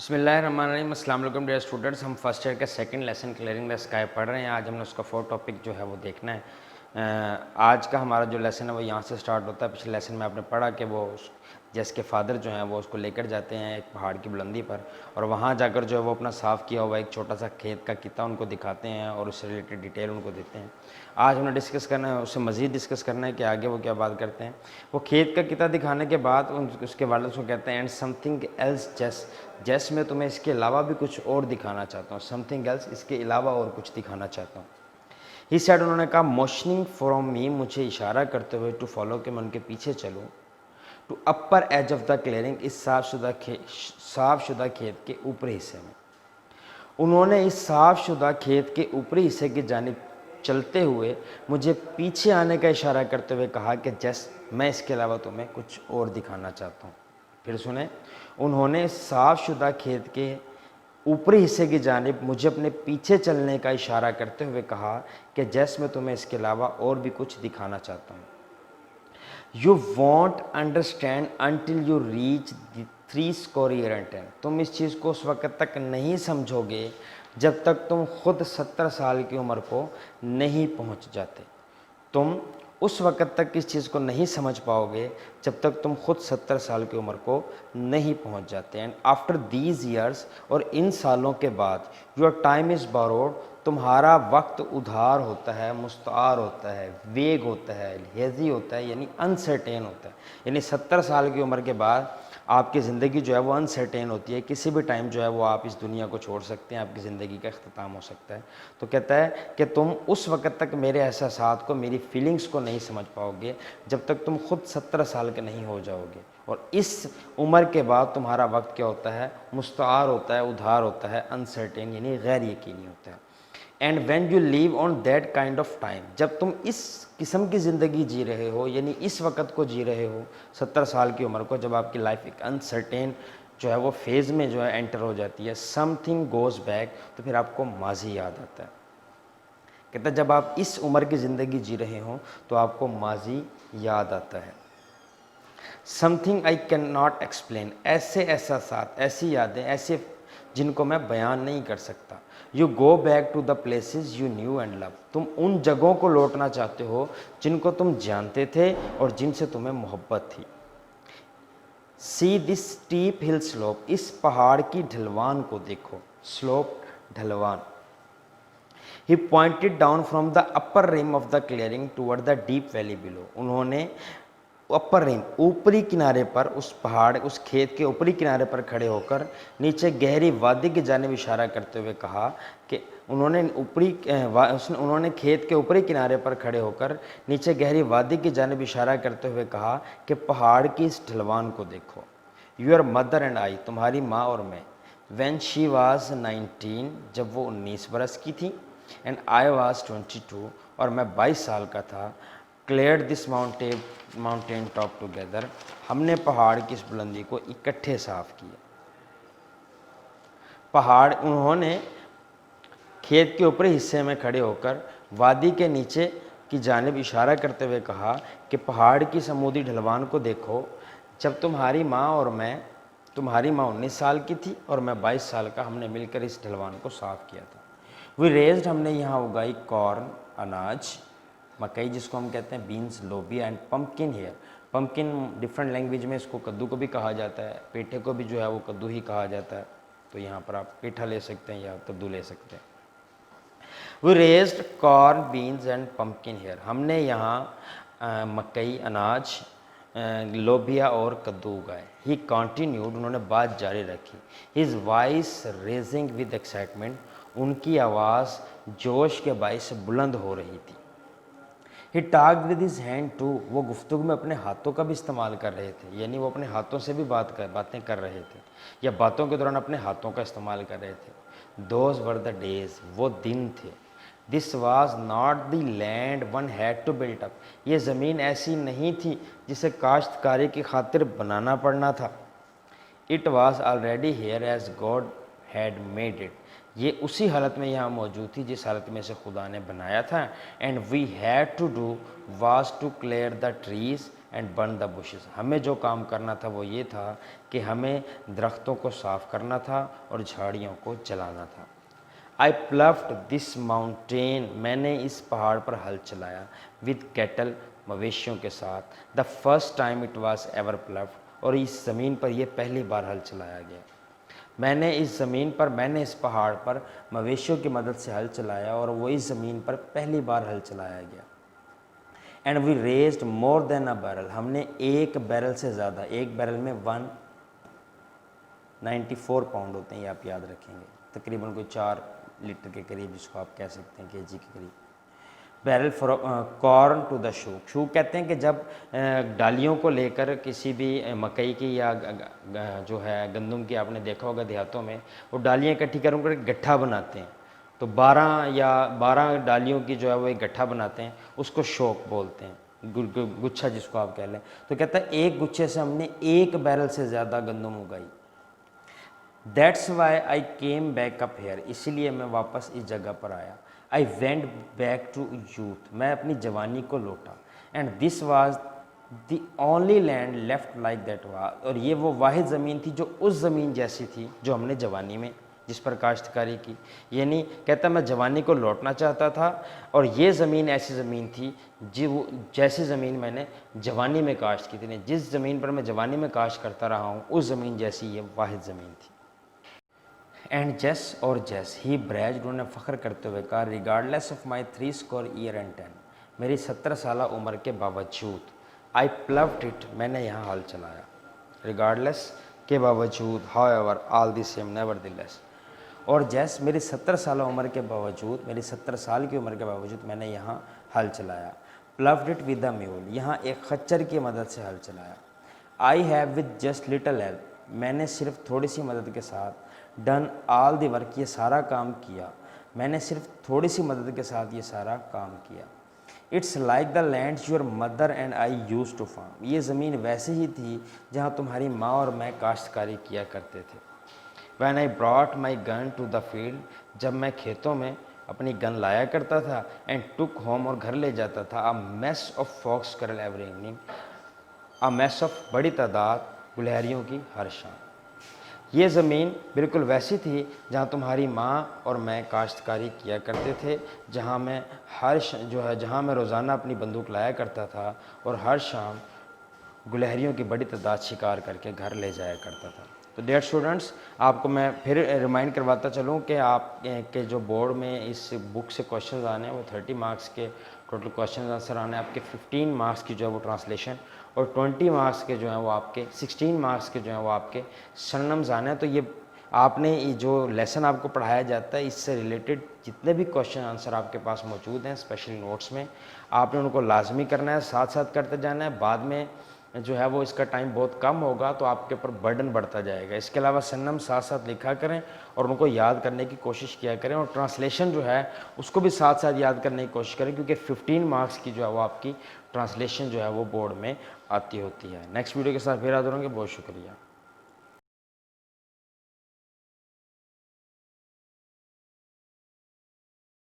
बिस्मिल्लाहिर्रहमानिर्रहीम। अस्सलाम वालेकुम डियर स्टूडेंट्स। हम फर्स्ट ईयर का second lesson clearing the sky पढ़ रहे हैं। आज हमने उसका 4 टॉपिक जो है वो देखना है। आज का हमारा जो लेसन है वो यहाँ से स्टार्ट होता है। पिछले लेसन में आपने पढ़ा कि वो जैस के फादर जो हैं वो उसको लेकर जाते हैं एक पहाड़ की बुलंदी पर, और वहाँ जाकर जो है वो अपना साफ़ किया हुआ एक छोटा सा खेत का किता उनको दिखाते हैं और उससे रिलेटेड डिटेल उनको देते हैं। आज हमने डिस्कस करना है, उससे मज़ीद डिस्कस करना है कि आगे वो क्या बात करते हैं। वो खेत का किता दिखाने के बाद उसके वालिद उसको कहते हैं एंड समथिंग एल्स जैस मैं तुम्हें इसके अलावा भी कुछ और दिखाना चाहता हूँ। समथिंग एल्स, इसके अलावा और कुछ दिखाना चाहता हूँ। ही सेड, उन्होंने कहा मोशनिंग फ्रॉम मी, मुझे इशारा करते हुए टू फॉलो, कि मैं उनके पीछे चलूँ। To upper edge of the clearing, इस साफ़शुदा खेत के ऊपरी हिस्से में। उन्होंने इस साफ़शुदा खेत के ऊपरी हिस्से की जानिब चलते हुए मुझे पीछे आने का इशारा करते हुए कहा कि जस मैं इसके अलावा तुम्हें कुछ और दिखाना चाहता हूँ। फिर सुने, उन्होंने साफ़शुदा खेत के ऊपरी हिस्से की जानिब मुझे अपने पीछे चलने का इशारा करते हुए कहा कि जस मैं तुम्हें इसके अलावा और भी कुछ दिखाना चाहता हूँ। You won't understand until you reach the 70 तुम इस चीज़ को उस वक़्त तक नहीं समझोगे जब तक तुम खुद 70 साल की उम्र को नहीं पहुंच जाते। तुम उस वक़्त तक इस चीज़ को नहीं समझ पाओगे जब तक तुम खुद 70 साल की उम्र को नहीं पहुंच जाते। एंड आफ्टर दीज ईयर्स, और इन सालों के बाद, योर टाइम इज़ बोरोड, तुम्हारा वक्त उधार होता है, मुस्तार होता है, वेग होता है, हेजी होता है, यानी अनसर्टेन होता है। यानी 70 साल की उम्र के बाद आपकी ज़िंदगी जो है वो अनसर्टेन होती है। किसी भी टाइम जो है वो आप इस दुनिया को छोड़ सकते हैं, आपकी ज़िंदगी का अख्ताम हो सकता है। तो कहता है कि तुम उस वक़्त तक मेरे एहसासात को, मेरी फीलिंग्स को नहीं समझ पाओगे जब तक तुम खुद 70 साल के नहीं हो जाओगे। और इस उम्र के बाद तुम्हारा वक्त क्या होता है, मुस्तार होता है, उधार होता है, अनसर्टेन यानी गैर यकीनी होता है। And when you live on that kind of time, जब तुम इस किस्म की ज़िंदगी जी रहे हो, यानी इस वक्त को जी रहे हो, 70 साल की उम्र को, जब आपकी लाइफ एक अनसर्टेन जो है वो फेज़ में जो है एंटर हो जाती है, समथिंग गोज़ बैक, तो फिर आपको माजी याद आता है। कहता है जब आप इस उम्र की ज़िंदगी जी रहे हो तो आपको माजी याद आता है। Something I can not explain, ऐसे एहसासात, ऐसी यादें, ऐसे जिनको मैं बयान नहीं कर सकता। You go back to the places you knew and love, तुम उन जगहों को लौटना चाहते हो जिनको तुम जानते थे और जिनसे तुम्हें मोहब्बत थी। See this steep hill slope, इस पहाड़ की ढलवान को देखो। स्लोप, ढलवान। He pointed down from the upper rim of the clearing toward the deep valley below, उन्होंने अपर रिम, ऊपरी किनारे पर, उस पहाड़, उस खेत के ऊपरी किनारे पर खड़े होकर नीचे गहरी वादी की जानिब इशारा करते हुए कहा कि उन्होंने खेत के ऊपरी किनारे पर खड़े होकर नीचे गहरी वादी की जानिब इशारा करते हुए कहा कि पहाड़ की इस ढलवान को देखो। योर मदर एंड आई, तुम्हारी माँ और मैं, व्हेन शी वाज 19, जब वो 19 बरस की थी, एंड आई वाज 22, और मैं 22 साल का था, cleared this mountain top together, हमने पहाड़ की इस बुलंदी को इकट्ठे साफ किया। पहाड़, उन्होंने खेत के ऊपरी हिस्से में खड़े होकर वादी के नीचे की जानिब इशारा करते हुए कहा कि पहाड़ की समुद्री ढलवान को देखो। जब तुम्हारी माँ और मैं, तुम्हारी माँ 19 साल की थी और मैं 22 साल का, हमने मिलकर इस ढलवान को साफ किया था। वी रेज्ड, हमने यहाँ उगाई कॉर्न, अनाज, मकई जिसको हम कहते हैं बीन्स, लोबिया, and pumpkin here. Pumpkin different language में इसको कद्दू को भी कहा जाता है, पेठे को भी जो है वो कद्दू ही कहा जाता है। तो यहाँ पर आप पेठा ले सकते हैं या कद्दू ले सकते हैं। We raised corn, beans and pumpkin here, हमने यहाँ मकई, अनाज, लोबिया और कद्दू उगाए। ही कॉन्टीन्यूड, उन्होंने बात जारी रखी। His voice raising with excitement, उनकी आवाज़ जोश के बायस बुलंद हो रही थी। He talked with his hand too, वो गुफ्तगू में अपने हाथों का भी इस्तेमाल कर रहे थे, यानी वो अपने हाथों से भी बातें कर रहे थे, या बातों के दौरान अपने हाथों का इस्तेमाल कर रहे थे। दोज वर द डेज, वो दिन थे। This was not the land one had to built up, ये ज़मीन ऐसी नहीं थी जिसे काश्तकारी की खातिर बनाना पड़ना था। It was already here as God had made it, ये उसी हालत में यहाँ मौजूद थी जिस हालत में से खुदा ने बनाया था। And we had to do was to clear the trees and burn the bushes. हमें जो काम करना था वो ये था कि हमें दरख्तों को साफ़ करना था और झाड़ियों को जलाना था। आई प्लफ्ड दिस माउंटेन, मैंने इस पहाड़ पर हल चलाया, विद कैटल, मवेशियों के साथ। The first time it was ever ploughed, और इस ज़मीन पर यह पहली बार हल चलाया गया। मैंने इस ज़मीन पर, मैंने इस पहाड़ पर मवेशियों की मदद से हल चलाया और वो इस ज़मीन पर पहली बार हल चलाया गया। And we raised more than a barrel, हमने एक बैरल से ज़्यादा, एक बैरल में 194 पाउंड होते हैं, ये आप याद रखेंगे, तकरीबन कोई 4 लीटर के करीब, जिसको आप कह सकते हैं केजी के करीब। Barrel for corn to the shook, shook कहते हैं कि जब डालियों को लेकर किसी भी मकई की या जो है गंदम की, आपने देखा होगा देहातों में, वो डालियाँ इकट्ठी कर गट्ठा बनाते हैं, तो 12 डालियों की जो है वो एक गट्ठा बनाते हैं, उसको शोक बोलते हैं, गुच्छा जिसको आप कह लें। तो कहता है एक गुच्छे से हमने एक बैरल से ज़्यादा गंदम उगाई। That's why I came back up here, इसीलिए मैं वापस इस जगह पर आया। I went back to youth, मैं अपनी जवानी को लौटा। And this was the only land left like that was, और ये वो वाहिद ज़मीन थी जो उस ज़मीन जैसी थी जो हमने जवानी में जिस पर काश्तकारी की। यानी कहता मैं जवानी को लौटना चाहता था और ये ज़मीन ऐसी ज़मीन थी जो जैसी ज़मीन मैंने जवानी में काश्त की थी। जिस ज़मीन पर मैं जवानी में काश्त करता रहा हूँ उस ज़मीन जैसी ये वाहिद ज़मीन थी। एंड जेस, और जेस ही ब्रैज, उन्होंने फ़ख्र करते हुए कहा, regardless of my 3 year and 10, मेरी 17 साल उम्र के बावजूद, आई प्लव्ड इट, मैंने यहाँ हल चलाया। रिगार्डलेस के बावजूद, however, all the same, nevertheless. और जेस, मेरी 17 साल उम्र के बावजूद, मेरी 17 साल की उम्र के बावजूद मैंने यहाँ हल चलाया। प्लव्ड इट विद द म्यूल, यहाँ एक खच्चर की मदद से हल चलाया। I have with just little help, मैंने सिर्फ थोड़ी सी मदद के साथ, डन ऑल द वर्क, ये सारा काम किया, मैंने सिर्फ थोड़ी सी मदद के साथ ये सारा काम किया। It's like the land your mother and I use to farm, ये ज़मीन वैसे ही थी जहाँ तुम्हारी माँ और मैं काश्तकारी किया करते थे। When I brought my gun to the field, जब मैं खेतों में अपनी गन लाया करता था, एंड टुक होम, और घर ले जाता था, अ मैस ऑफ फॉक्स करल every evening, a mass of, बड़ी तादाद गुलहरियों की हर शाम। ये ज़मीन बिल्कुल वैसी थी जहाँ तुम्हारी माँ और मैं काश्तकारी किया करते थे, जहाँ मैं जहाँ मैं रोज़ाना अपनी बंदूक लाया करता था और हर शाम गुलहरियों की बड़ी तादाद शिकार करके घर ले जाया करता था। तो डियर स्टूडेंट्स, आपको मैं फिर रिमाइंड करवाता चलूँ कि आप के जो बोर्ड में इस बुक से क्वेश्चन आने हैं वो 30 मार्क्स के टोटल क्वेश्चन आंसर आने हैं। आपके 15 मार्क्स की जो है वो ट्रांसलेशन और 20 मार्क्स के जो हैं वो आपके 16 मार्क्स के जो हैं वो आपके सरनम्स आने हैं। तो ये आपने ये जो लेसन आपको पढ़ाया जाता है इससे रिलेटेड जितने भी क्वेश्चन आंसर आपके पास मौजूद हैं स्पेशली नोट्स में, आपने उनको लाजमी करना है, साथ साथ करते जाना है। बाद में जो है वो इसका टाइम बहुत कम होगा तो आपके ऊपर बर्डन बढ़ता जाएगा। इसके अलावा सरनम साथ साथ लिखा करें और उनको याद करने की कोशिश किया करें, और ट्रांसलेशन जो है उसको भी साथ साथ याद करने की कोशिश करें, क्योंकि 15 मार्क्स की जो है वो आपकी ट्रांसलेशन जो है वो बोर्ड में आती होती है। नेक्स्ट वीडियो के साथ फिर हाजिर होंगे। बहुत शुक्रिया।